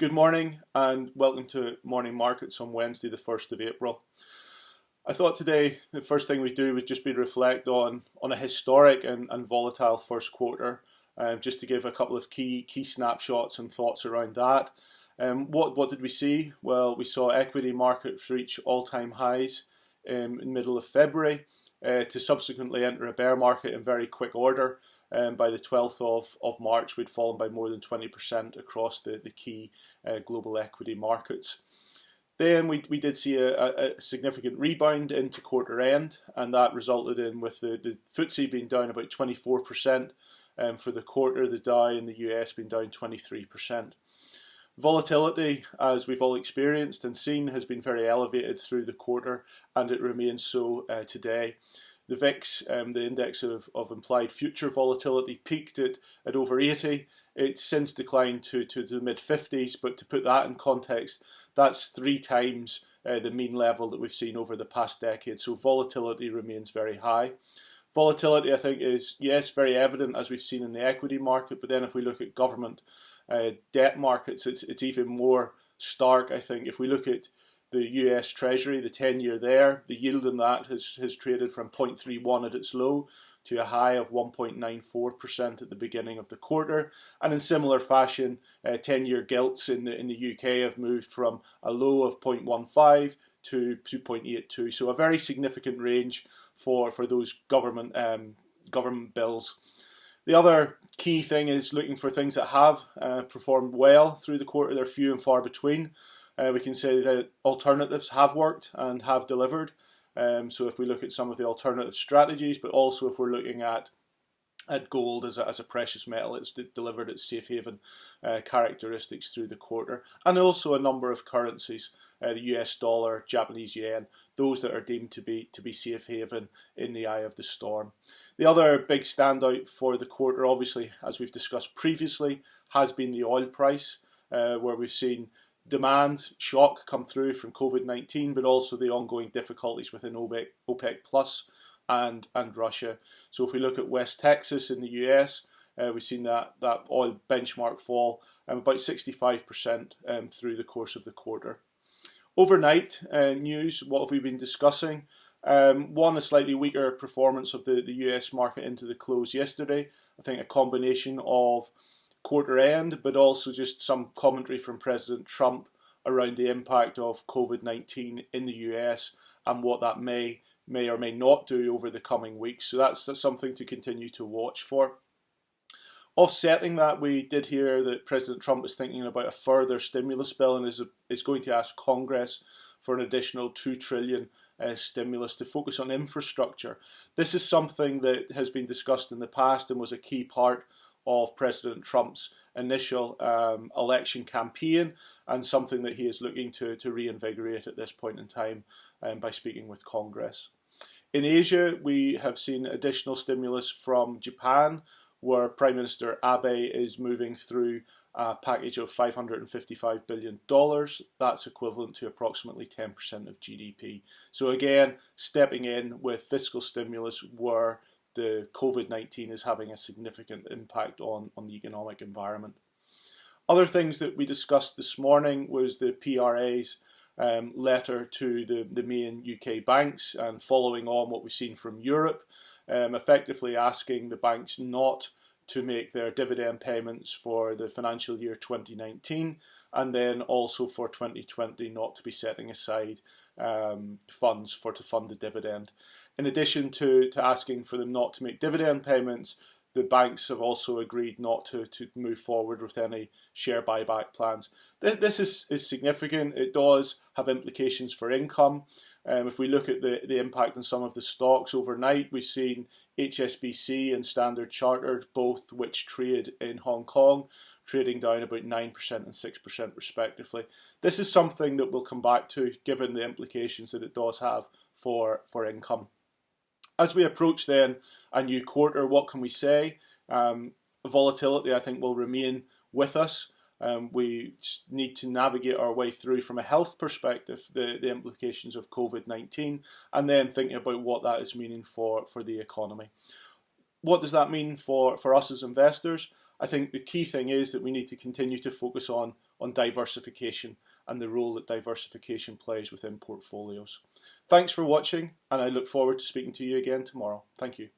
Good morning and welcome to Morning Markets on Wednesday the 1st of April. I thought today the first thing we do would just be to reflect on a historic and volatile first quarter, just to give a couple of key snapshots and thoughts around that. What did we see? Well, we saw equity markets reach all-time highs in the middle of February to subsequently enter a bear market in very quick order. By the 12th of March, we'd fallen by more than 20% across the key global equity markets. Then we did see a significant rebound into quarter end, and that resulted in with the FTSE being down about 24% for the quarter, the Dow in the US being down 23%. Volatility, as we've all experienced and seen, has been very elevated through the quarter, and it remains so today. The VIX, the index of implied future volatility, peaked at over 80. It's since declined to the mid-50s, but to put that in context, that's 3 times the mean level that we've seen over the past decade. So volatility remains very high. Volatility, I think, is, yes, very evident as we've seen in the equity market, but then if we look at government debt markets, it's even more stark, I think. If we look at the US Treasury, the 10-year there, the yield in that has traded from 0.31 at its low to a high of 1.94% at the beginning of the quarter. And in similar fashion, 10-year gilts in the UK have moved from a low of 0.15 to 2.82. So a very significant range for those government bills. The other key thing is looking for things that have performed well through the quarter. They're few and far between. We can say that alternatives have worked and have delivered. So if we look at some of the alternative strategies, but also if we're looking at gold as a precious metal, it's delivered its safe haven characteristics through the quarter. And also a number of currencies, the US dollar, Japanese yen, those that are deemed to be safe haven in the eye of the storm. The other big standout for the quarter, obviously, as we've discussed previously, has been the oil price, where we've seen demand shock come through from COVID-19, but also the ongoing difficulties within OPEC Plus and Russia. So if we look at West Texas in the US, we've seen that oil benchmark fall about 65% through the course of the quarter. Overnight news, what have we been discussing? One, a slightly weaker performance of the US market into the close yesterday. I think a combination of quarter end, but also just some commentary from President Trump around the impact of COVID-19 in the US and what that may or may not do over the coming weeks. So that's something to continue to watch for. Offsetting that, we did hear that President Trump is thinking about a further stimulus bill and is going to ask Congress for an additional $2 trillion stimulus to focus on infrastructure. This is something that has been discussed in the past and was a key part of President Trump's initial election campaign, and something that he is looking to reinvigorate at this point in time by speaking with Congress. In Asia, we have seen additional stimulus from Japan, where Prime Minister Abe is moving through a package of $555 billion. That's equivalent to approximately 10% of GDP. So again, stepping in with fiscal stimulus where the COVID-19 is having a significant impact on the economic environment. Other things that we discussed this morning was the PRA's letter to the main UK banks, and following on what we've seen from Europe, effectively asking the banks not to make their dividend payments for the financial year 2019, and then also for 2020 not to be setting aside funds to fund the dividend. In addition to asking for them not to make dividend payments, the banks have also agreed not to move forward with any share buyback plans. This is significant. It does have implications for income. If we look at the impact on some of the stocks overnight, we've seen HSBC and Standard Chartered, both which trade in Hong Kong, trading down about 9% and 6% respectively. This is something that we'll come back to, given the implications that it does have for income. As we approach then a new quarter, what can we say? Volatility, I think, will remain with us. We need to navigate our way through, from a health perspective, the implications of COVID-19, and then thinking about what that is meaning for the economy. what does that mean for us as investors? I think the key thing is that we need to continue to focus on diversification and the role that diversification plays within portfolios. Thanks for watching, and I look forward to speaking to you again tomorrow. Thank you.